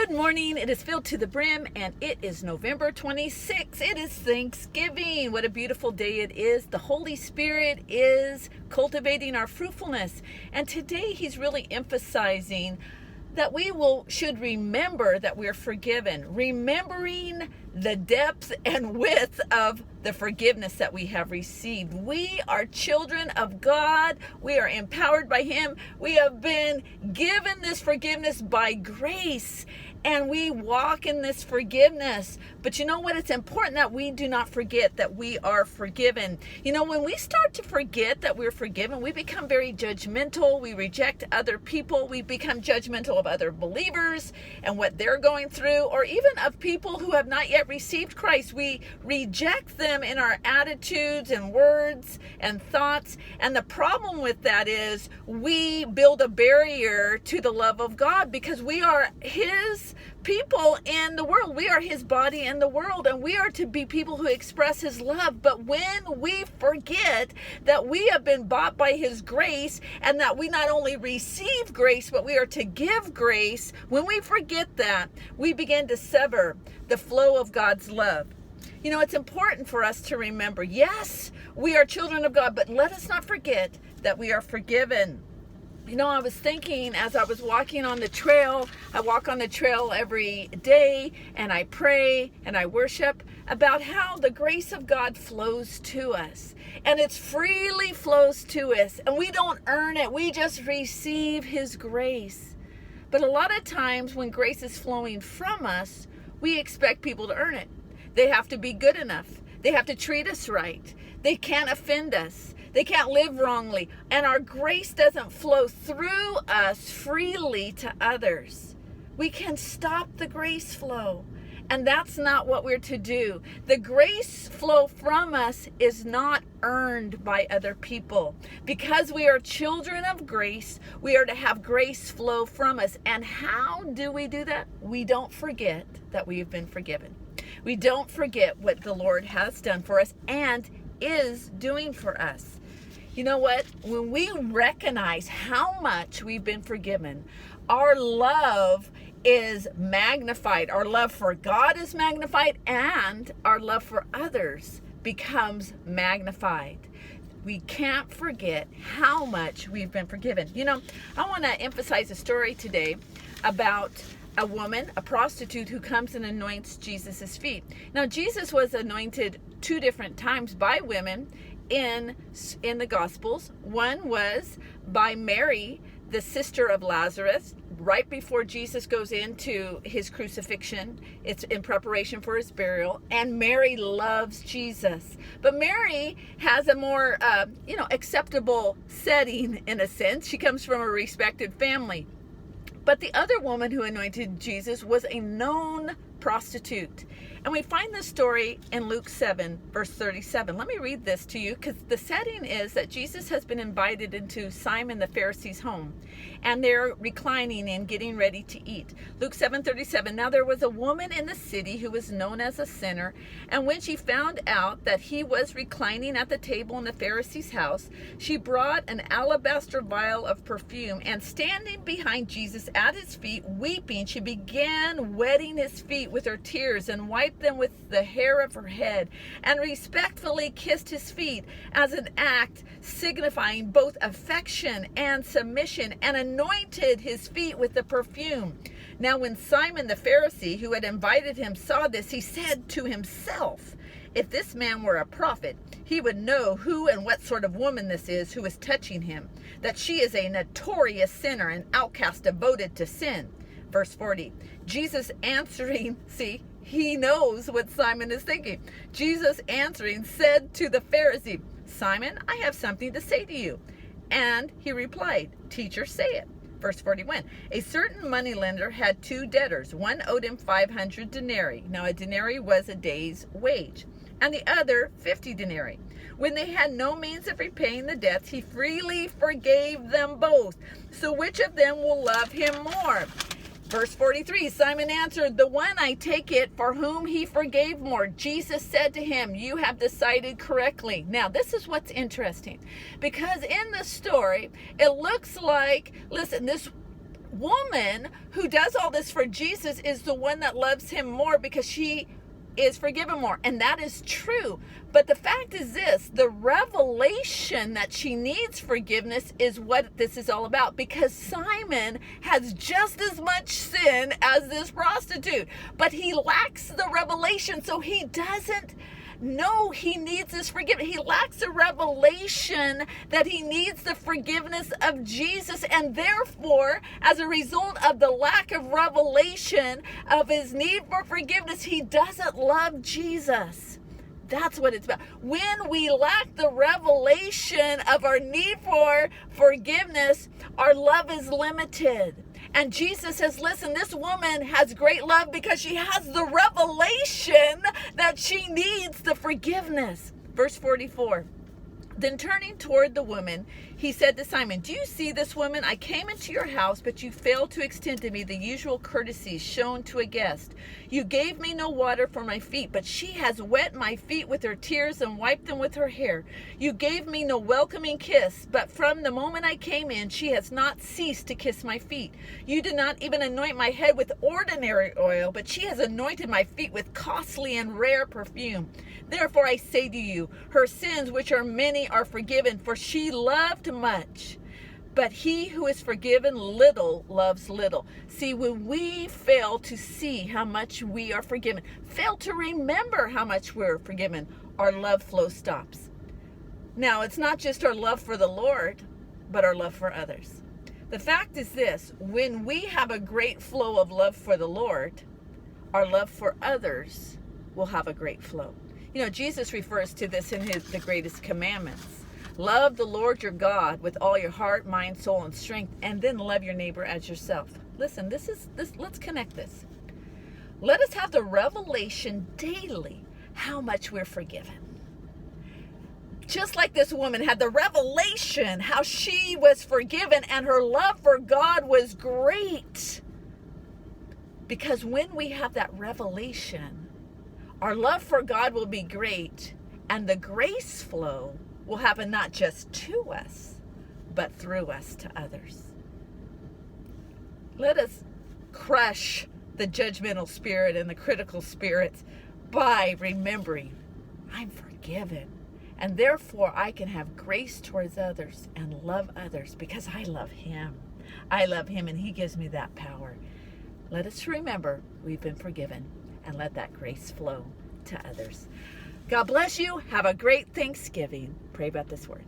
Good morning. It is filled to the brim, and it is November 26th. It is Thanksgiving. What a beautiful day it is. The Holy Spirit is cultivating our fruitfulness. And today he's really emphasizing that we should remember that we're forgiven, remembering the depth and width of the forgiveness that we have received. We are children of God. We are empowered by Him. We have been given this forgiveness by grace, and we walk in this forgiveness. But you know what? It's important that we do not forget that we are forgiven. You know, when we start to forget that we're forgiven, we become very judgmental. We reject other people. We become judgmental of other believers and what they're going through, or even of people who have not yet received Christ. We reject them in our attitudes and words and thoughts. And the problem with that is we build a barrier to the love of God, because we are His people in the world. We are His body in the world, and we are to be people who express His love. But when we forget that we have been bought by His grace, and that we not only receive grace, but we are to give grace, when we forget that, we begin to sever the flow of God's love. You know, it's important for us to remember, yes, we are children of God, but let us not forget that we are forgiven. You know, I was thinking as I was walking on the trail, I walk on the trail every day, and I pray and I worship about how the grace of God flows to us. And it freely flows to us, and we don't earn it. We just receive His grace. But a lot of times when grace is flowing from us, we expect people to earn it. They have to be good enough. They have to treat us right. They can't offend us. They can't live wrongly. And our grace doesn't flow through us freely to others. We can stop the grace flow. And that's not what we're to do. The grace flow from us is not earned by other people. Because we are children of grace, we are to have grace flow from us. And how do we do that? We don't forget that we have been forgiven. We don't forget what the Lord has done for us and is doing for us. You know what? When we recognize how much we've been forgiven, our love is magnified. Our love for God is magnified, and our love for others becomes magnified. We can't forget how much we've been forgiven. You know, I want to emphasize a story today about a woman, a prostitute, who comes and anoints Jesus' feet. Now, Jesus was anointed 2 different times by women in the Gospels. One was by Mary, the sister of Lazarus, right before Jesus goes into his crucifixion. It's in preparation for his burial, and Mary loves Jesus. But Mary has a more, acceptable setting in a sense. She comes from a respected family. But the other woman who anointed Jesus was a known prostitute. And we find this story in Luke 7, verse 37. Let me read this to you, because the setting is that Jesus has been invited into Simon the Pharisee's home, and they're reclining and getting ready to eat. Luke 7:37. Now there was a woman in the city who was known as a sinner, and when she found out that he was reclining at the table in the Pharisee's house, she brought an alabaster vial of perfume, and standing behind Jesus at his feet, weeping, she began wetting his feet with her tears and wiped them with the hair of her head, and respectfully kissed his feet as an act signifying both affection and submission, and anointed his feet with the perfume. Now when Simon the Pharisee, who had invited him, saw this, he said to himself, "If this man were a prophet, he would know who and what sort of woman this is who is touching him, that she is a notorious sinner, an outcast devoted to sin." Verse 40. Jesus answering, see, he knows what Simon is thinking. Jesus answering said to the Pharisee, "Simon, I have something to say to you." And he replied, "Teacher, say it." Verse 41. A certain moneylender had 2 debtors. One owed him 500 denarii. Now a denarii was a day's wage, and the other 50 denarii. When they had no means of repaying the debts, he freely forgave them both. So which of them will love him more? Verse 43, Simon answered, "The one, I take it, for whom he forgave more." Jesus said to him, "You have decided correctly." Now, this is what's interesting, because in the story, it looks like, listen, this woman who does all this for Jesus is the one that loves him more because she is forgiven more. And that is true. But the fact is this, the revelation that she needs forgiveness is what this is all about, because Simon has just as much sin as this prostitute, but he lacks the revelation, so he doesn't know he needs this forgiveness. He lacks a revelation that he needs the forgiveness of Jesus, and therefore, as a result of the lack of revelation of his need for forgiveness, he doesn't love Jesus. That's what it's about. When we lack the revelation of our need for forgiveness, our love is limited. And Jesus says, listen, this woman has great love because she has the revelation that she needs the forgiveness. Verse 44. Then turning toward the woman, he said to Simon, do you see this woman? I came into your house, but you failed to extend to me the usual courtesy shown to a guest. You gave me no water for my feet, but she has wet my feet with her tears and wiped them with her hair. You gave me no welcoming kiss, but from the moment I came in, she has not ceased to kiss my feet. You did not even anoint my head with ordinary oil, but she has anointed my feet with costly and rare perfume. Therefore I say to you, her sins, which are many, are forgiven, for she loved much. But he who is forgiven little loves little. See, when we fail to see how much we are forgiven, fail to remember how much we're forgiven, our love flow stops. Now, it's not just our love for the Lord, but our love for others. The fact is this, when we have a great flow of love for the Lord, our love for others will have a great flow. You know, Jesus refers to this in the greatest commandments. Love the Lord your God with all your heart, mind, soul, and strength, and then love your neighbor as yourself. Listen, let's connect this. Let us have the revelation daily how much we're forgiven. Just like this woman had the revelation how she was forgiven and her love for God was great. Because when we have that revelation, our love for God will be great, and the grace flow will happen not just to us, but through us to others. Let us crush the judgmental spirit and the critical spirits by remembering I'm forgiven, and therefore I can have grace towards others and love others because I love him. I love him, and he gives me that power. Let us remember we've been forgiven, and let that grace flow to others. God bless you. Have a great Thanksgiving. Pray about this word.